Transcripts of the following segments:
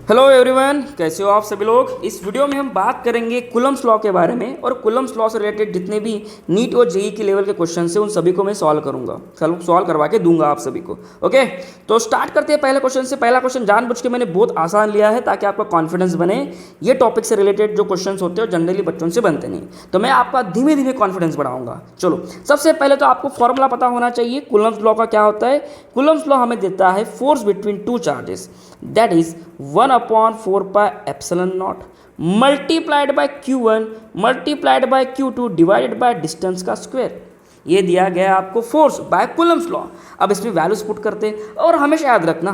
Hello everyone, कैसे हो आप सभी लोग। इस वीडियो में हम बात करेंगे कूलम्ब्स लॉ के बारे में और कूलम्ब्स लॉ से रिलेटेड जितने भी नीट और जेई की लेवल के क्वेश्चन हैं उन सभी को मैं सॉल्व करूंगा, सॉल्व करवा के दूंगा आप सभी को। ओके, तो स्टार्ट करते हैं पहले क्वेश्चन से। पहला क्वेश्चन जानबूझ के मैंने बहुत आसान लिया है ताकि आपका कॉन्फिडेंस बने। ये टॉपिक से रिलेटेड जो क्वेश्चन होते हैं जनरली बच्चों से बनते नहीं, तो मैं आपका धीमे धीमे कॉन्फिडेंस बढ़ाऊंगा। चलो, सबसे पहले तो आपको फॉर्मूला पता होना चाहिए कूलम्ब्स लॉ का। क्या होता है? कूलम्ब्स लॉ हमें देता है force between two charges, that is 1/4 pi epsilon naught multiplied by Q1 multiplied by Q2 divided by distance का स्क्वायर। ये दिया गया आपको फोर्स बाय कूलम्ब्स लॉ। अब इसमें वैल्यूज पुट करते हैं और हमेशा याद रखना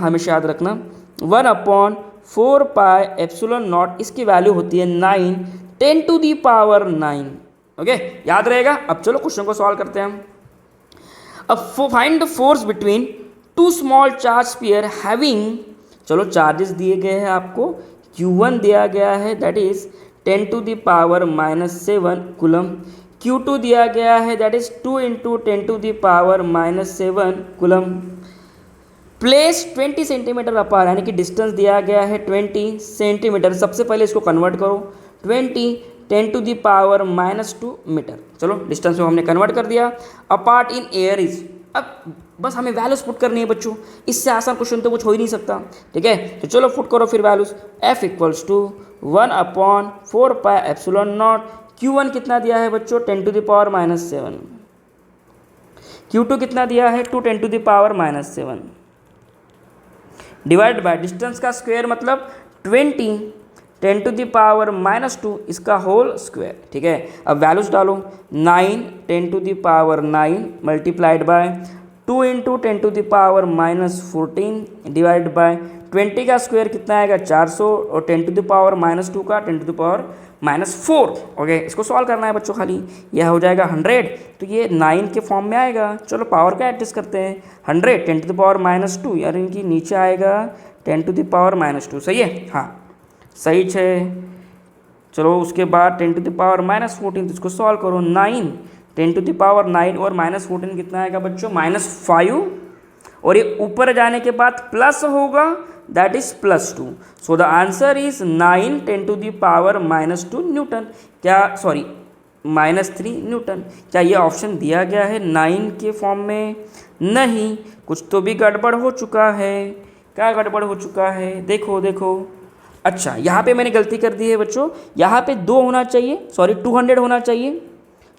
1/4 पाई एप्सिलॉन नॉट, इसकी वैल्यू होती है 9 10⁹9। ओके, याद रहेगा। अब चलो क्वेश्चन को सॉल्व करते हैं हम। अब find the force between two small charge sphere having, चलो चार्जेस दिए गए हैं आपको। Q1 दिया गया है दैट इज 10⁻⁻7 कूलम। Q2 दिया गया है that is 2 × 10⁻⁷ coulomb. Place 20 centimetre अपार, यानी कि डिस्टेंस दिया गया है 20 सेंटीमीटर। सबसे पहले इसको कन्वर्ट करो, 20 10⁻⁻2 मीटर। चलो डिस्टेंस को हमने कन्वर्ट कर दिया। अपार्ट इन एयर इज, अब बस हमें वैल्यूज पुट करनी है बच्चों, इससे आसान क्वेश्चन तो कुछ हो ही नहीं सकता। ठीक है, तो चलो पुट करो फिर values. F = 1/4 pi epsilon not. Q1 कितना दिया है बच्चों? 10⁻⁻7। Q2 कितना दिया है? 2 10⁻⁻7 डिवाइड बाय डिस्टेंस का स्क्वायर मतलब 20 10⁻⁻2 इसका होल स्क्वायर। ठीक है, अब वैल्यूज डालो। 9 10⁻9 मल्टीप्लाइड बाय 2 × 10⁻14 डिवाइड बाय 20 का स्क्वायर कितना आएगा? 400 और 10⁻2 का 10⁻4। ओके, इसको सॉल्व करना है बच्चों खाली। यह हो जाएगा 100, तो ये 9 के फॉर्म में आएगा। चलो पावर का एडजस्ट करते हैं। 100 10⁻2 यानी कि नीचे आएगा 10⁻2। सही है? हाँ सही है। चलो उसके बाद 10⁻14, तो इसको सॉल्व करो। 9 10⁻9 और -14 कितना आएगा बच्चों? -5, और ये ऊपर जाने के बाद प्लस होगा that is +2। So the answer is 9 10⁻2 Newton. क्या सॉरी -3 न्यूटन। क्या ये ऑप्शन दिया गया है 9 के फॉर्म में? नहीं, कुछ तो भी गड़बड़ हो चुका है। क्या गड़बड़ हो चुका है? देखो। अच्छा, यहाँ पे मैंने गलती कर दी है बच्चों। यहाँ पे 2 होना चाहिए, सॉरी 200 होना चाहिए।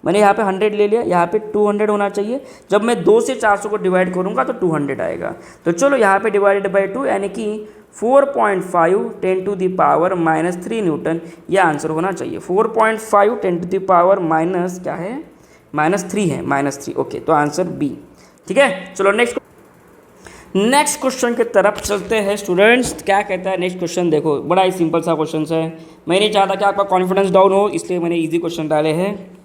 मैंने यहाँ पे 100 ले लिया, यहाँ पे 200 होना चाहिए। जब मैं 2 से 400 को डिवाइड करूँगा तो 200 आएगा। तो चलो यहाँ पे डिवाइडेड बाई 2 यानी कि 4.5 10⁻³ न्यूटन, यह आंसर होना चाहिए। 4.5 10⁻- क्या है? -3 है, -3। ओके, तो आंसर बी। ठीक है, चलो नेक्स्ट क्वेश्चन की तरफ चलते हैं स्टूडेंट्स। क्या कहता है नेक्स्ट क्वेश्चन? देखो, बड़ा ही सिंपल सा क्वेश्चन है। मैं नहीं चाहता कि आपका कॉन्फिडेंस डाउन हो, इसलिए मैंने इजी क्वेश्चन डाले हैं।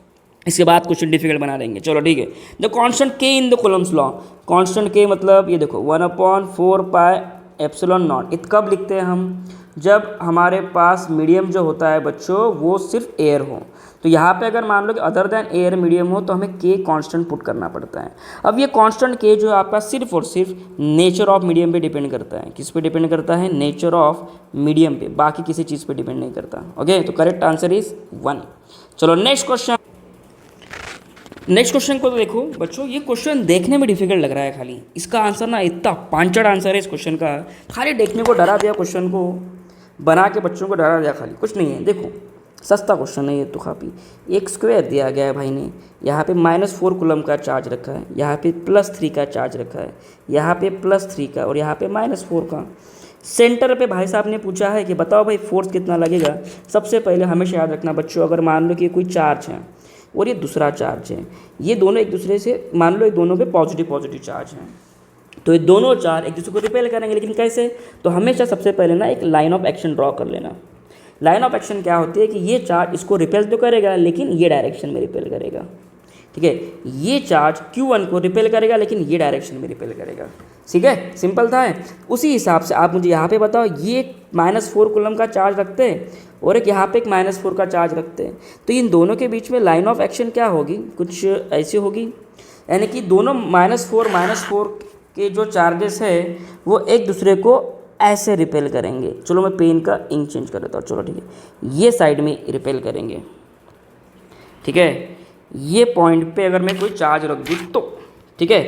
इसके बाद क्वेश्चन डिफिकल्ट बना देंगे। चलो ठीक है। द कांस्टेंट के in the Coulomb's law, constant के मतलब ये देखो 1/4 पाई एप्सिलॉन नॉट। इत कब लिखते हैं हम? जब हमारे पास मीडियम जो होता है बच्चों वो सिर्फ एयर हो। तो यहाँ पे अगर मान लो कि अदर देन एयर मीडियम हो तो हमें के कांस्टेंट पुट करना पड़ता है। अब ये कांस्टेंट के जो है आपका सिर्फ और सिर्फ नेचर ऑफ मीडियम पे डिपेंड करता है। किस पे डिपेंड करता है? नेचर ऑफ मीडियम पे, बाकी किसी चीज़ पे डिपेंड नहीं करता। ओके, तो करेक्ट आंसर इज 1। चलो नेक्स्ट क्वेश्चन को तो देखो बच्चों, ये क्वेश्चन देखने में डिफिकल्ट लग रहा है खाली। इसका आंसर ना इतना पांचड़ आंसर है इस क्वेश्चन का, खाली देखने को डरा दिया, क्वेश्चन को बना के बच्चों को डरा दिया, खाली कुछ नहीं है। देखो सस्ता क्वेश्चन है ये तो काफ़ी। एक स्क्वायर दिया गया है भाई ने, यहाँ पे -4 कूलम का चार्ज रखा है, यहाँ पे +3 का चार्ज रखा है, यहाँ पे +3 का और यहाँ पे -4 का। सेंटर पे भाई साहब ने पूछा है कि बताओ भाई फोर्स कितना लगेगा। सबसे पहले हमेशा याद रखना बच्चों, अगर मान लो कि कोई चार्ज है और ये दूसरा चार्ज है, ये दोनों एक दूसरे से मान लो ये दोनों पे पॉजिटिव चार्ज हैं, तो ये दोनों चार्ज एक दूसरे को रिपेल करेंगे। लेकिन कैसे? तो हमेशा सबसे पहले ना एक लाइन ऑफ एक्शन ड्रॉ कर लेना। लाइन ऑफ एक्शन क्या होती है कि ये चार्ज इसको रिपेल तो करेगा लेकिन ये डायरेक्शन में रिपेल करेगा। ठीक है, ये चार्ज Q1 को रिपेल करेगा लेकिन ये डायरेक्शन में रिपेल करेगा। ठीक है, सिंपल था। उसी हिसाब से आप मुझे यहाँ पे बताओ, ये -4 कूलम का चार्ज रखते हैं और एक यहाँ पे एक -4 का चार्ज रखते हैं, तो इन दोनों के बीच में लाइन ऑफ एक्शन क्या होगी? कुछ ऐसी होगी, यानी कि दोनों -4 के जो चार्जेस है वो एक दूसरे को ऐसे रिपेल करेंगे। चलो मैं पेन का इंक चेंज कर देता हूँ। चलो ठीक है, ये साइड में रिपेल करेंगे, ठीक है। ये पॉइंट पे अगर मैं कोई चार्ज रख दूँ तो ठीक है,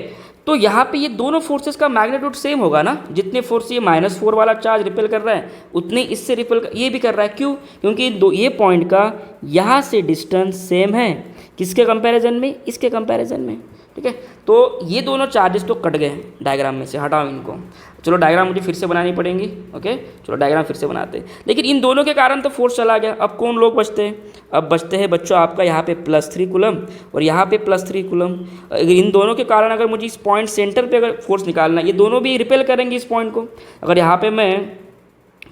तो यहाँ पे ये दोनों फोर्सेस का मैग्नीट्यूड सेम होगा ना। जितने फोर्स ये -4 वाला चार्ज रिपेल कर रहा है उतने इससे रिपेल ये भी कर रहा है। क्यों? क्योंकि ये पॉइंट का यहाँ से डिस्टेंस सेम है। किसके कंपैरिजन में? इसके कंपैरिजन में, ठीक है। तो ये दोनों चार्जेस तो कट गए डायग्राम में से, हटाओ इनको। चलो डायग्राम मुझे फिर से बनानी पड़ेंगी, ओके। चलो डायग्राम फिर से बनाते हैं, लेकिन इन दोनों के कारण तो फोर्स चला गया। अब कौन लोग बचते हैं? अब बचते हैं बच्चों आपका यहाँ पे +3 कूलम और यहाँ पे +3 कूलम। इन दोनों के कारण अगर मुझे इस पॉइंट सेंटर पे अगर फोर्स निकालना है, ये दोनों भी रिपेल करेंगे इस पॉइंट को। अगर यहाँ पे मैं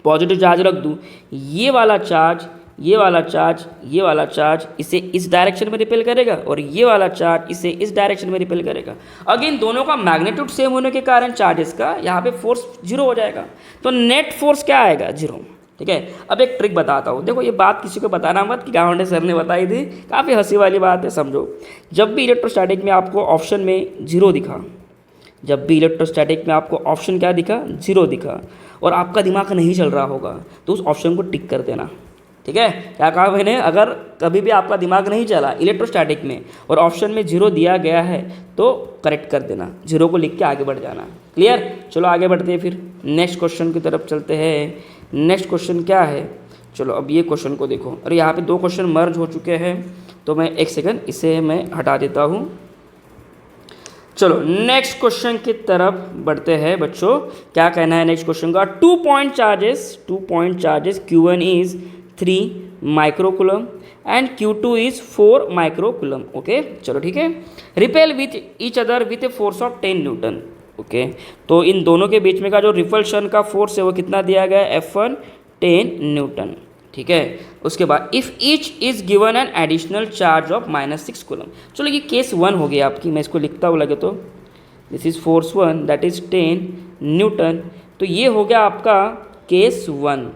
पॉजिटिव चार्ज रख दूँ, ये वाला चार्ज ये वाला चार्ज इसे इस डायरेक्शन में रिपेल करेगा और ये वाला चार्ज इसे इस डायरेक्शन में रिपेल करेगा। अगेन दोनों का मैग्नीट्यूड सेम होने के कारण चार्जेस का यहाँ पे फोर्स 0 हो जाएगा। तो नेट फोर्स क्या आएगा? 0, ठीक है। अब एक ट्रिक बताता हूँ, देखो ये बात किसी को बताना मत कि गावंडे सर ने बताई थी, काफ़ी हंसी वाली बात है, समझो। जब भी इलेक्ट्रोस्टैटिक में आपको ऑप्शन में 0 दिखा, जब भी इलेक्ट्रोस्टैटिक में आपको ऑप्शन क्या दिखा? 0 दिखा, और आपका दिमाग नहीं चल रहा होगा तो उस ऑप्शन को टिक कर देना, ठीक है। क्या कहा मैंने? अगर कभी भी आपका दिमाग नहीं चला इलेक्ट्रोस्टैटिक में और ऑप्शन में 0 दिया गया है तो करेक्ट कर देना, 0 को लिख के आगे बढ़ जाना। क्लियर? चलो आगे बढ़ते हैं, फिर नेक्स्ट क्वेश्चन की तरफ चलते हैं। नेक्स्ट क्वेश्चन क्या है? चलो अब ये क्वेश्चन को देखो। अरे यहाँ पे 2 क्वेश्चन मर्ज हो चुके हैं, तो मैं एक सेकंड इसे मैं हटा देता हूँ। चलो नेक्स्ट क्वेश्चन की तरफ बढ़ते हैं बच्चों। क्या कहना है नेक्स्ट क्वेश्चन का? 2 point charges Q1 is 3 microcoulomb and Q2 is 4 microcoulomb, okay. चलो ठीक है। Repel with each other with a force of 10 Newton, okay. तो इन दोनों के बीच में का जो रिपल्शन का फोर्स है वो कितना दिया गया है? F1 10 न्यूटन, ठीक है। उसके बाद if each is given an additional charge of -6 coulomb. चलो ये केस 1 हो गया आपकी, मैं इसको लिखता हूँ लगे तो, this is force 1 that is 10 Newton. तो ये हो गया आपका केस 1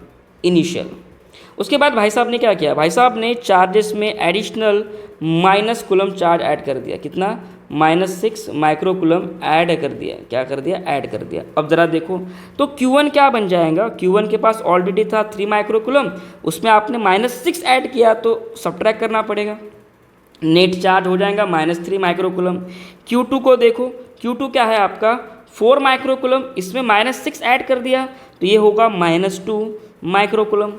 इनिशियल। उसके बाद भाई साहब ने क्या किया? भाई साहब ने चार्जेस में एडिशनल -6 कूलम चार्ज ऐड कर दिया। कितना? -6 माइक्रोकूलम ऐड कर दिया। क्या कर दिया? ऐड कर दिया। अब ज़रा देखो तो Q1 क्या बन जाएगा? Q1 के पास ऑलरेडी था 3 माइक्रोकूलम, उसमें आपने -6 ऐड किया तो सब्ट्रैक्ट करना पड़ेगा, नेट चार्ज हो जाएगा -3 माइक्रोकूलम। Q2 को देखो, Q2 क्या है आपका? 4 माइक्रोकूलम, इसमें -6 ऐड कर दिया तो ये होगा -2 माइक्रोकूलम।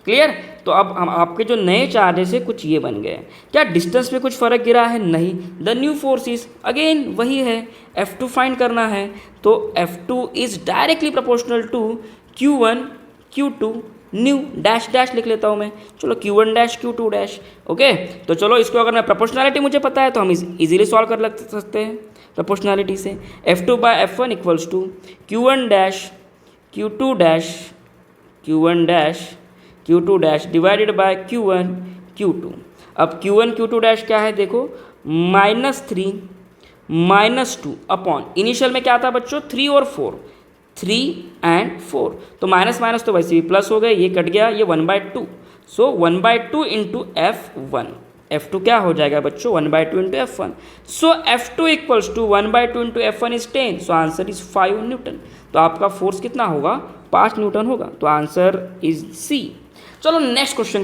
क्लियर? तो अब हम आपके जो नए चार्जेस है कुछ ये बन गए। क्या डिस्टेंस में कुछ फ़र्क गिरा है? नहीं। द न्यू फोर्सेस अगेन वही है, F2 फाइंड करना है। तो F2 is directly proportional to Q1 Q2 new dash dash लिख लेता हूँ मैं। चलो Q1 dash Q2 dash, okay. तो चलो इसको अगर मैं प्रोपोर्शनैलिटी मुझे पता है तो हम इजीली सॉल्व कर सकते हैं प्रोपोर्शनैलिटी से। F2/F1 equals to Q1 dash Q2 dash Q1 dash Q2 dash divided by Q1 Q2। अब Q1 Q2 डैश क्या है? देखो -3 -2 अपॉन इनिशियल में क्या था बच्चों? 3 और 4, 3 एंड 4। तो माइनस माइनस तो वैसे भी प्लस हो गए, ये कट गया, ये 1/2। सो 1/2 इंटू F1। F2 क्या हो जाएगा बच्चों? 1/2 into F1। So F2 equals to 1/2 into F1 is 10। So answer is 5 newton. तो आपका फोर्स कितना होगा? 5 न्यूटन होगा। तो आंसर इज C। चलो नेक्स्ट क्वेश्चन